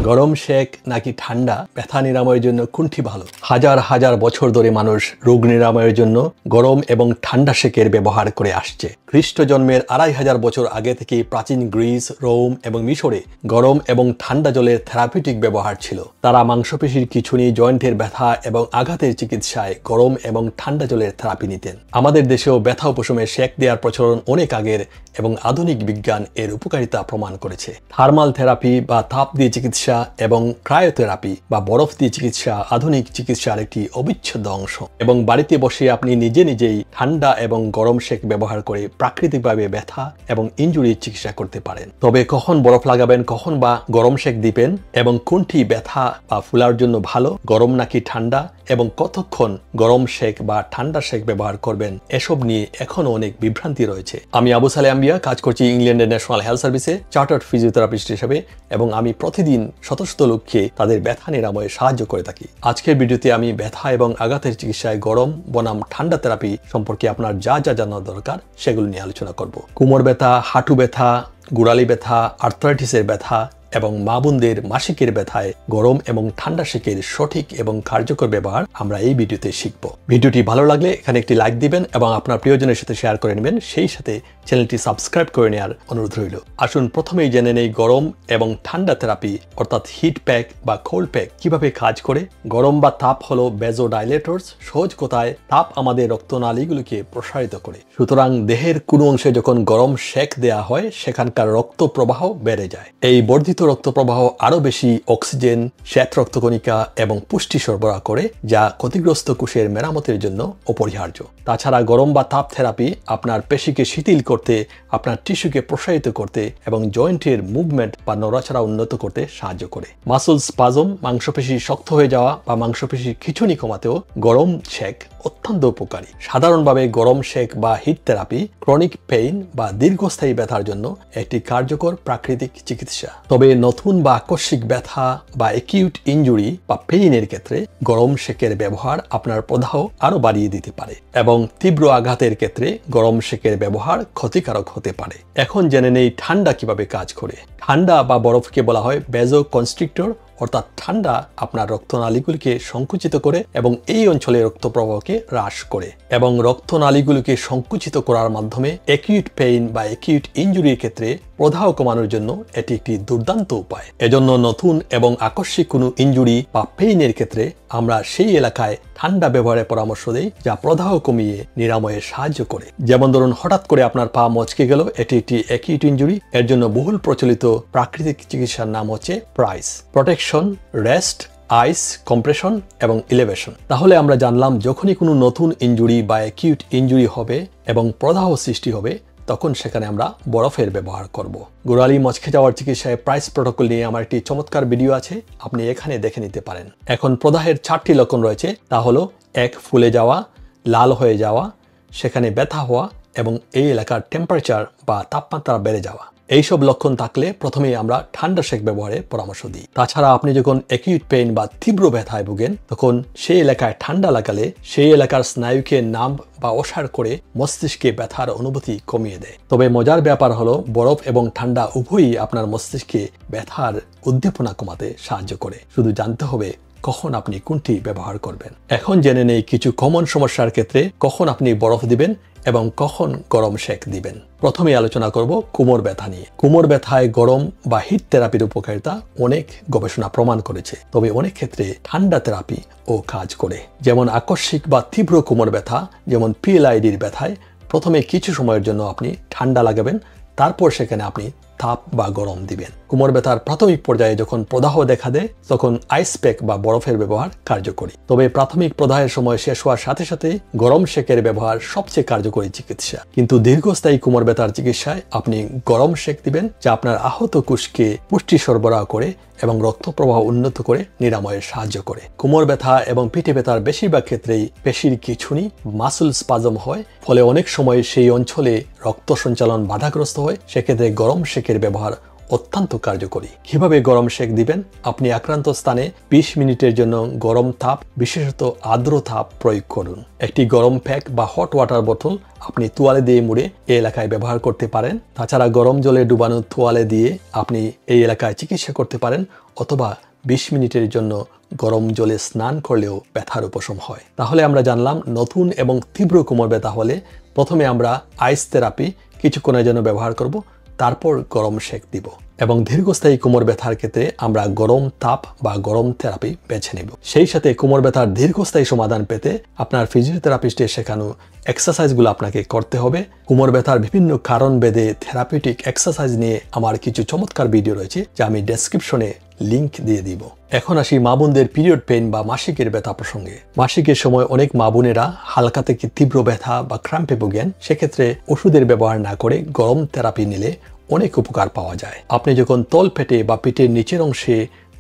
গরম শেক নাকি ঠান্ডা ব্যথা নিরাময়ের জন্য কোনটি ভালো? হাজার হাজার বছর ধরে মানুষ রোগ নিরাময়ের জন্য গরম এবং ঠান্ডা শেকের ব্যবহার করে আসছে। খ্রিস্ট জন্মের 2500 বছর আগে থেকে প্রাচীন গ্রিস, রোম এবং মিশরে গরম এবং ঠান্ডা জলের থেরাপিউটিক ব্যবহার ছিল। তারা মাংসপেশির খিঁচুনি, জয়েন্টের ব্যথা এবং আঘাতের চিকিৎসায় গরম এবং ঠান্ডা জলের থেরাপি নিতেন। আমাদের দেশেও ব্যথা উপশমে শেক দেওয়ার প্রচলন অনেক আগের এবং আধুনিক বিজ্ঞান এর উপকারিতা প্রমাণ করেছে। থার্মাল থেরাপি বা তাপ দিয়ে চিকিৎসা এবং ক্রায়োথেরাপি বা বরফ দিয়ে চিকিৎসা আধুনিক চিকিৎসার একটি অবিচ্ছেদ্য অংশ। এবং বাড়িতে বসে আপনি নিজেই ঠান্ডা এবং গরম শেক ব্যবহার করে প্রাকৃতিকভাবে ব্যথা এবং ইনজুরির চিকিৎসা করতে পারেন। তবে কখন বরফ লাগাবেন, কখন বা গরম শেক দিবেন এবং কোনটি ব্যথা বা ফুলার জন্য ভালো, গরম নাকি ঠান্ডা, এবং কতক্ষণ গরম শেক বা ঠান্ডা শেক ব্যবহার করবেন, এসব নিয়ে এখনো অনেক বিভ্রান্তি রয়েছে। আমি আবু সালে আম্বিয়া, কাজ করছি ইংল্যান্ডের ন্যাশনাল হেলথ সার্ভিসে চার্টার্ড ফিজিওথেরাপিস্ট হিসেবে, এবং আমি প্রতিদিন শত শত লোককে তাদের ব্যথা নিরাময়ে সাহায্য করে থাকি। আজকের ভিডিওতে আমি ব্যথা এবং আঘাতের চিকিৎসায় গরম বনাম ঠান্ডা থেরাপি সম্পর্কে আপনার যা যা জানা দরকার সেগুলো নিয়ে আলোচনা করব। কোমর ব্যথা, হাঁটু ব্যথা, গোড়ালি ব্যথা, আর্থ্রাইটিসের ব্যথা এবং মা বোনদের মাসিকের ব্যথায় গরম এবং ঠান্ডা শেকের সঠিক এবং কার্যকর ব্যবহার আমরা এই ভিডিওতে শিখব। ভিডিওটি ভালো লাগলে এখানে একটি লাইক দিবেন এবং আপনার প্রিয়জনের সাথে শেয়ার করে নেবেন, সেই সাথে চ্যানেলটি সাবস্ক্রাইব করে নেওয়ার অনুরোধ রইল। আসুন প্রথমেই জেনে নেই গরম এবং ঠান্ডা থেরাপি অর্থাৎ হিট প্যাক বা কোল্ড প্যাক কিভাবে কাজ করে। গরম বা তাপ হলো ভ্যাসোডাইলেটরস। সহজ কথায় তাপ আমাদের রক্তনালীগুলোকে প্রসারিত করে। সুতরাং দেহের কোনো অংশে যখন গরম শেক দেয়া হয় সেখানকার রক্ত প্রবাহ বেড়ে যায়। এই বর্ধিত রক্ত প্রবাহ আরো বেশি অক্সিজেন, শ্বেত রক্তকণিকা এবং পুষ্টি সরবরাহ করে, যা ক্ষতিগ্রস্ত কোষের মেরামতের জন্য অপরিহার্য। তাছাড়া গরম বা তাপ থেরাপি আপনার পেশিকে শিথিল করতে, আপনার টিস্যুকে প্রসারিত করতে এবং জয়েন্টের মুভমেন্ট বা নড়াচড়া উন্নত করতে সাহায্য করে। মাসল স্পাজম, মাংসপেশি শক্ত হয়ে যাওয়া বা মাংসপেশির খিঁচুনি কমাতেও গরম শেক অত্যন্ত উপকারী। সাধারণভাবে গরম শেক বা হিট থেরাপি ক্রনিক পেইন বা দীর্ঘস্থায়ী ব্যথার জন্য একটি কার্যকর প্রাকৃতিক চিকিৎসা। তবে নতুন বা আকস্মিক ব্যথা বা অ্যাকিউট ইনজুরি বা পেইনের ক্ষেত্রে গরম শেকের ব্যবহার আপনার প্রদাহ আরো বাড়িয়ে দিতে পারে, এবং তীব্র আঘাতের ক্ষেত্রে গরম শেকের ব্যবহার ক্ষতিকারক হতে পারে। এখন জেনে নেই ঠান্ডা কিভাবে কাজ করে। ঠান্ডা বা বরফকে বলা হয় ভ্যাসোকনস্ট্রিক্টর, অর্থাৎ ঠান্ডা আপনার রক্তনালীগুলিকে সংকুচিত করে এবং এই অঞ্চলে রক্ত প্রবাহকে হ্রাস করে, এবং রক্তনালীগুলিকে সংকুচিত করার মাধ্যমে অ্যাকিউট পেইন বা অ্যাকিউট ইনজুরির ক্ষেত্রে প্রদাহ কমানোর জন্য এটি একটি দুর্দান্ত উপায়। এজন্য নতুন এবং আকস্মিক কোনো ইনজুরি বা পেইনের ক্ষেত্রে আমরা সেই এলাকায় ঠান্ডা ব্যবহারের পরামর্শ দেই, যা প্রদাহ কমিয়ে নিরাময়ে সাহায্য করে। যেমন ধরুন, হঠাৎ করে আপনার পা মচকে গেল, এটি একটি অ্যাকিউট ইনজুরি। এর জন্য বহুল প্রচলিত প্রাকৃতিক চিকিৎসার নাম হচ্ছে প্রাইস, প্রোটেকশন, রেস্ট, আইস, কম্প্রেশন এবং ইলেভেশন। তাহলে আমরা জানলাম যখনই কোনো নতুন ইনজুরি বা অ্যাকিউট ইনজুরি হবে এবং প্রদাহ সৃষ্টি হবে, তখন সেখানে আমরা বরফের ব্যবহার করব। গোড়ালি মচকে যাওয়ার চিকিৎসায় প্রাইস প্রোটোকল নিয়ে আমার একটি চমৎকার ভিডিও আছে, আপনি এখানে দেখে নিতে পারেন। এখন প্রদাহের 4টি লক্ষণ রয়েছে, তা হলো 1. ফুলে যাওয়া, লাল হয়ে যাওয়া, সেখানে ব্যথা হওয়া এবং এই এলাকার টেম্পারেচার বা তাপমাত্রা বেড়ে যাওয়া। এইসব লক্ষণ থাকলে প্রথমেই আমরা ঠান্ডা শেক ব্যবহারের পরামর্শ দিই। তাছাড়া আপনি যখন অ্যাকিউট পেইন বা তীব্র ব্যথায় ভোগেন, তখন সেই এলাকায় ঠান্ডা লাগালে সেই এলাকার স্নায়ুকে নাম বা অসাড় করে মস্তিষ্কে ব্যথার অনুভূতি কমিয়ে দেয়। তবে মজার ব্যাপার হলো, বরফ এবং ঠান্ডা উভয়ই আপনার মস্তিষ্কে ব্যথার উদ্দীপনা কমাতে সাহায্য করে। শুধু জানতে হবে কখন আপনি কোনটি ব্যবহার করবেন। এখন জেনে নেই কিছু কমন সমস্যার ক্ষেত্রে কখন আপনি বরফ দিবেন এবং কখন গরম শেক দিবেন। প্রথমে আলোচনা করব কোমর ব্যথা নিয়ে। কোমর ব্যথায় গরম বা হিট থেরাপির উপকারিতা অনেক গবেষণা প্রমাণ করেছে, তবে অনেক ক্ষেত্রে ঠান্ডা থেরাপি ও কাজ করে। যেমন আকস্মিক বা তীব্র কোমর ব্যথা, যেমন পিএলআইডির ব্যথায় প্রথমে কিছু সময়ের জন্য আপনি ঠান্ডা লাগাবেন, তারপর সেখানে আপনি তাপ বা গরম দিবেন। কোমর ব্যথার প্রাথমিক পর্যায়ে যখন প্রদাহ দেখা দেয়, তখন আইস প্যাক বা বরফের ব্যবহার কার্যকরী। তবে প্রাথমিক প্রদাহের সময় শেষ হওয়ার সাথে সাথে গরম শেকের ব্যবহার সবচেয়ে কার্যকরী চিকিৎসা। কিন্তু দীর্ঘস্থায়ী কোমর ব্যথার চিকিৎসায় আপনি গরম শেক দিবেন, যা আপনার আহত কোষকে পুষ্টি সরবরাহ করে এবং রক্ত প্রবাহ উন্নত করে নিরাময়ে সাহায্য করে। কোমর ব্যথা এবং পিঠে ব্যথার বেশিরভাগ ক্ষেত্রেই পেশির খিঁচুনি, মাসল স্পাজম হয়, ফলে অনেক সময় সেই অঞ্চলে রক্ত সঞ্চালন বাধাগ্রস্ত হয়। সেক্ষেত্রে গরম শেকের ব্যবহার অত্যন্ত কার্যকরী। কিভাবে গরম সেক দিবেন? আপনি আক্রান্ত স্থানে 20 মিনিটের জন্য গরম তাপ, বিশেষত আর্দ্র তাপ প্রয়োগ করুন। একটি গরম প্যাক বা হট ওয়াটার বোতল আপনি তোয়ালে দিয়ে মুড়ে এই এলাকায় ব্যবহার করতে পারেন। তাছাড়া গরম জলে ডুবানো তোয়ালে দিয়ে আপনি এই এলাকায় চিকিৎসা করতে পারেন, অথবা 20 মিনিটের জন্য গরম জলে স্নান করলেও ব্যথার উপশম হয়। তাহলে আমরা জানলাম নতুন এবং তীব্র কোমর ব্যথা হলে প্রথমে আমরা আইস থেরাপি কিছুক্ষণের জন্য ব্যবহার করব, তারপর গরম সেক দিব, এবং দীর্ঘস্থায়ী কোমর ব্যথার ক্ষেত্রে আমরা গরম তাপ বা গরম থেরাপি বেছে নেব। সেই সাথে কোমর ব্যথার দীর্ঘস্থায়ী সমাধান পেতে আপনার ফিজিওথেরাপিস্টের শেখানো এক্সারসাইজগুলো আপনাকে করতে হবে। কোমর ব্যথার বিভিন্ন কারণ ভেদে থেরাপিউটিক এক্সারসাইজ নিয়ে আমার কিছু চমৎকার ভিডিও রয়েছে, যা আমি ডেসক্রিপশনে লিংক দিয়ে দিব। এখন আসি মা বোনদের পিরিয়ড পেইন বা মাসিকের ব্যথা প্রসঙ্গে। মাসিকের সময় অনেক মা বোনেরা হালকা থেকে তীব্র ব্যথা বা ক্রাম্পে ভোগেন। সেক্ষেত্রে ওষুধের ব্যবহার না করে গরম থেরাপি নিলে অনেক উপকার পাওয়া যায়। আপনি যখন তল পেটে বা পেটের নিচের অংশে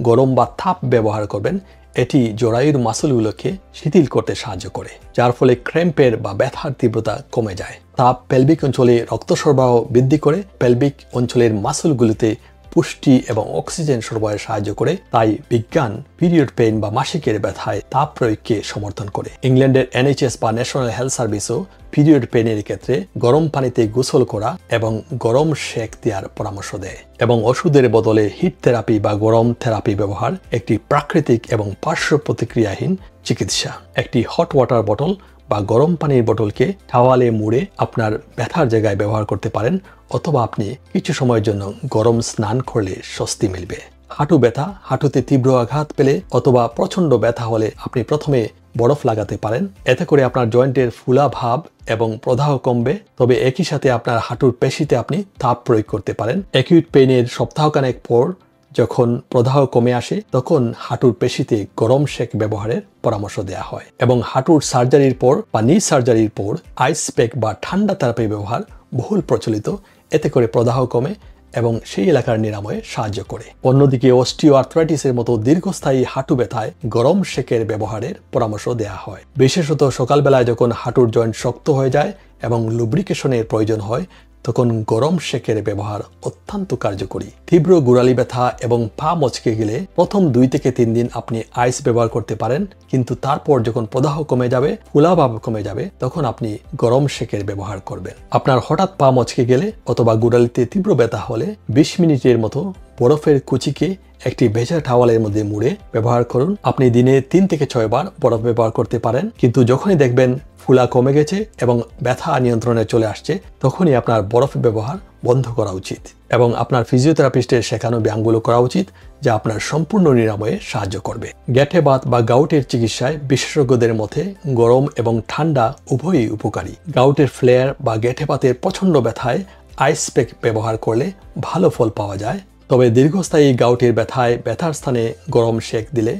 গরম বা তাপ ব্যবহার করবেন, এটি জরায়ুর মাসলগুলোকে শিথিল করতে সাহায্য করে, যার ফলে ক্র্যাম্পের বা ব্যথার তীব্রতা কমে যায়। তাপ পেলভিক অঞ্চলে রক্ত সরবরাহ বৃদ্ধি করে, পেলভিক অঞ্চলের মাসলগুলোতে পুষ্টি এবং অক্সিজেন সরবরাহে সাহায্য করে। তাই বিজ্ঞান পিরিয়ড পেইন বা মাসিকের ব্যথায় তাপ প্রয়োগকে সমর্থন করে। ইংল্যান্ডের NHS বা ন্যাশনাল হেলথ সার্ভিসও পিরিয়ড পেইনের ক্ষেত্রে গরম পানিতে গোসল করা এবং গরম সেক দেওয়ার পরামর্শ দেয়, এবং ওষুধের বদলে হিট থেরাপি বা গরম থেরাপি ব্যবহার একটি প্রাকৃতিক এবং পার্শ্ব প্রতিক্রিয়াহীন চিকিৎসা। একটি হট ওয়াটার বোতল বা গরম পানির বোতলকে টাওয়ালে মুড়ে আপনার ব্যথার জায়গায় ব্যবহার করতে পারেন, অথবা আপনি কিছু সময়ের জন্য গরম স্নান করলে স্বস্তি মিলবে। হাঁটু ব্যথা, হাঁটুতে তীব্র আঘাত পেলে অথবা প্রচণ্ড ব্যথা হলে আপনি প্রথমে বরফ লাগাতে পারেন। এতে করে আপনার জয়েন্টের ফুলা ভাব এবং প্রদাহ কমবে। তবে একই সাথে আপনার হাঁটুর পেশিতে আপনি তাপ প্রয়োগ করতে পারেন। অ্যাকিউট পেইনের সপ্তাহখানেক পর যখন প্রদাহ কমে আসে, তখন হাঁটুর পেশিতে গরম সেক ব্যবহারের পরামর্শ দেওয়া হয়, এবং হাঁটুর সার্জারির পর বা নি সার্জারির পর আইস প্যাক বা ঠান্ডা থেরাপি ব্যবহার বহুল প্রচলিত। এতে করে প্রদাহ কমে এবং সেই এলাকার নিরাময়ে সাহায্য করে। অন্যদিকে অস্টিও আর্থ্রাইটিসের মতো দীর্ঘস্থায়ী হাঁটু ব্যথায় গরম সেকের ব্যবহারের পরামর্শ দেওয়া হয়। বিশেষত সকালবেলায় যখন হাঁটুর জয়েন্ট শক্ত হয়ে যায় এবং লুব্রিকেশনের প্রয়োজন হয়, তখন গরম সেকের ব্যবহার অত্যন্ত কার্যকরী। তীব্র গোড়ালি ব্যথা এবং পা মচকে গেলে প্রথম 2 থেকে 3 দিন আপনি আইস ব্যবহার করতে পারেন, কিন্তু তারপর যখন প্রদাহ কমে যাবে, ফুলাভাব কমে যাবে, তখন আপনি গরম সেকের ব্যবহার করবেন। আপনার হঠাৎ পা মচকে গেলে অথবা গোড়ালিতে তীব্র ব্যথা হলে 20 মিনিটের মতো বরফের কুচিকে একটি ভেজা টাওয়ালের মধ্যে মুড়ে ব্যবহার করুন। আপনি দিনে 3 থেকে 6 বার বরফ ব্যবহার করতে পারেন, কিন্তু যখনই দেখবেন ফুলা কমে গেছে এবং ব্যথা নিয়ন্ত্রণে চলে আসছে, তখনই আপনার বরফ ব্যবহার বন্ধ করা উচিত, এবং আপনার ফিজিওথেরাপিস্টের শেখানো ব্যায়ামগুলো করা উচিত, যা আপনার সম্পূর্ণ নিরাময়ে সাহায্য করবে। গ্যাঁঠে বাত বা গাউটের চিকিৎসায় বিশেষজ্ঞদের মতে গরম এবং ঠান্ডা উভয়ই উপকারী। গাউটের ফ্লেয়ার বা গ্যাঁঠে বাতের প্রচণ্ড ব্যথায় আইস প্যাক ব্যবহার করলে ভালো ফল পাওয়া যায়। তবে দীর্ঘস্থায়ী গাউটের ব্যথায় ব্যথার স্থানে গরম সেক দিলে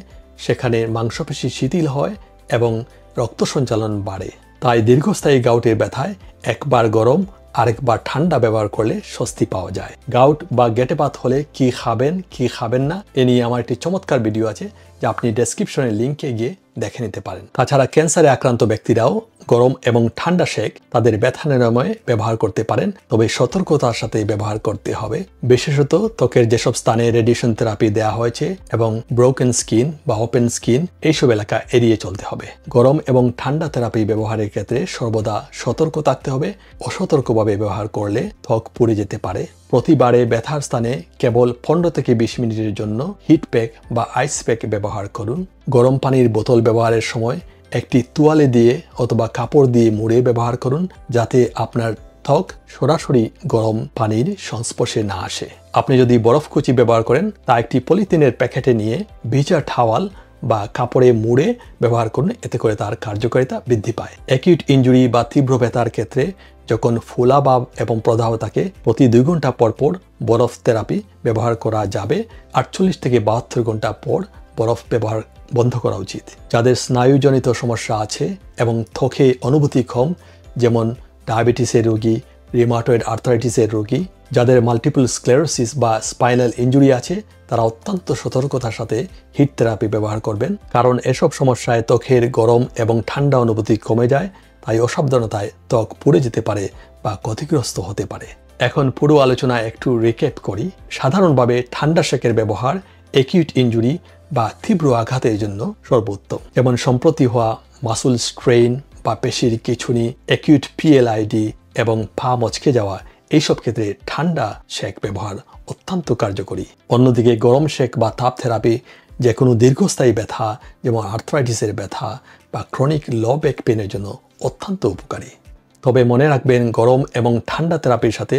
সেখানে মাংসপেশি শিথিল হয় এবং রক্ত সঞ্চালন বাড়ে। তাই দীর্ঘস্থায়ী গাউটের ব্যথায় একবার গরম আরেকবার ঠান্ডা ব্যবহার করলে স্বস্তি পাওয়া যায়। গাউট বা গেটেপাত হলে কি খাবেন কি খাবেন না, এ নিয়ে আমার একটি চমৎকার ভিডিও আছে, যা আপনি ডেসক্রিপশনের লিঙ্কে গিয়ে দেখে নিতে পারেন। তাছাড়া ক্যান্সারে আক্রান্ত ব্যক্তিরাও গরম এবং ঠান্ডা সেক তাদের ব্যথা নিরাময়ে ব্যবহার করতে পারেন, তবে সতর্কতার সাথে ব্যবহার করতে হবে। বিশেষত ত্বকের যেসব স্থানে রেডিয়েশন থেরাপি দেওয়া হয়েছে এবং ব্রোকেন স্কিন বা ওপেন স্কিন, এইসব এলাকা এড়িয়ে চলতে হবে। গরম এবং ঠান্ডা থেরাপি ব্যবহারের ক্ষেত্রে সর্বদা সতর্ক থাকতে হবে। অসতর্কভাবে ব্যবহার করলে ত্বক পুড়ে যেতে পারে। প্রতিবারে ব্যথার স্থানে কেবল 15 থেকে 20 মিনিটের জন্য হিট প্যাক বা আইস প্যাক ব্যবহার করুন। গরম পানির বোতল ব্যবহারের সময় একটি তোয়ালে দিয়ে অথবা কাপড় দিয়ে মুড়ে ব্যবহার করুন, যাতে আপনার ত্বক সরাসরি গরম পানির সংস্পর্শে না আসে। আপনি যদি বরফকুচি ব্যবহার করেন, তা একটি পলিথিনের প্যাকেটে নিয়ে ভিজা টাওয়াল বা কাপড়ে মুড়ে ব্যবহার করুন, এতে করে তার কার্যকারিতা বৃদ্ধি পায়। অ্যাকিউট ইনজুরি বা তীব্র ব্যথার ক্ষেত্রে যখন ফোলাভাব এবং প্রদাহ থাকে, প্রতি 2 ঘন্টা পর পর বরফ থেরাপি ব্যবহার করা যাবে। 48 থেকে 72 ঘন্টা পর বরফ ব্যবহার বন্ধ করা উচিত। যাদের স্নায়ুজনিত সমস্যা আছে এবং ত্বকে অনুভূতি কম, যেমন ডায়াবেটিসের রোগী, রিউমাটয়েড আর্থ্রাইটিসের রোগী, যাদের মাল্টিপল স্ক্লেরোসিস বা স্পাইনাল ইনজুরি আছে, তারা অত্যন্ত সতর্কতার সাথে হিট থেরাপি ব্যবহার করবেন, কারণ এসব সমস্যায় ত্বকের গরম এবং ঠান্ডা অনুভূতি কমে যায়। তাই অসাবধানতায় ত্বক পুড়ে যেতে পারে বা ক্ষতিগ্রস্ত হতে পারে। এখন পুরো আলোচনা একটু রিক্যাপ করি। সাধারণভাবে ঠান্ডা সেকের ব্যবহার অ্যাকিউট ইনজুরি বা তীব্র আঘাতের জন্য সর্বোত্তম, যেমন সম্প্রতি হওয়া মাসুল স্ট্রেইন বা পেশির খিঁচুনি, অ্যাকিউট পিএলআইডি এবং পা মচকে যাওয়া, এইসব ক্ষেত্রে ঠান্ডা সেক ব্যবহার অত্যন্ত কার্যকরী। অন্যদিকে গরম সেক বা তাপ থেরাপি যে কোনো দীর্ঘস্থায়ী ব্যথা, যেমন আর্থ্রাইটিসের ব্যথা বা ক্রনিক লো ব্যাক পেনের জন্য অত্যন্ত উপকারী। তবে মনে রাখবেন, গরম এবং ঠান্ডা থেরাপির সাথে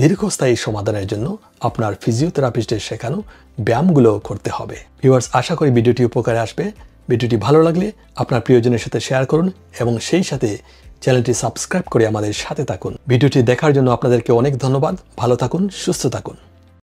দীর্ঘস্থায়ী সমাধানের জন্য আপনার ফিজিওথেরাপিস্টের শেখানো ব্যায়ামগুলো করতে হবে। ভিউয়ার্স, আশা করি ভিডিওটি উপকারে আসবে। ভিডিওটি ভালো লাগলে আপনার প্রিয়জনের সাথে শেয়ার করুন এবং সেই সাথে চ্যানেলটি সাবস্ক্রাইব করে আমাদের সাথে থাকুন। ভিডিওটি দেখার জন্য আপনাদেরকে অনেক ধন্যবাদ। ভালো থাকুন, সুস্থ থাকুন।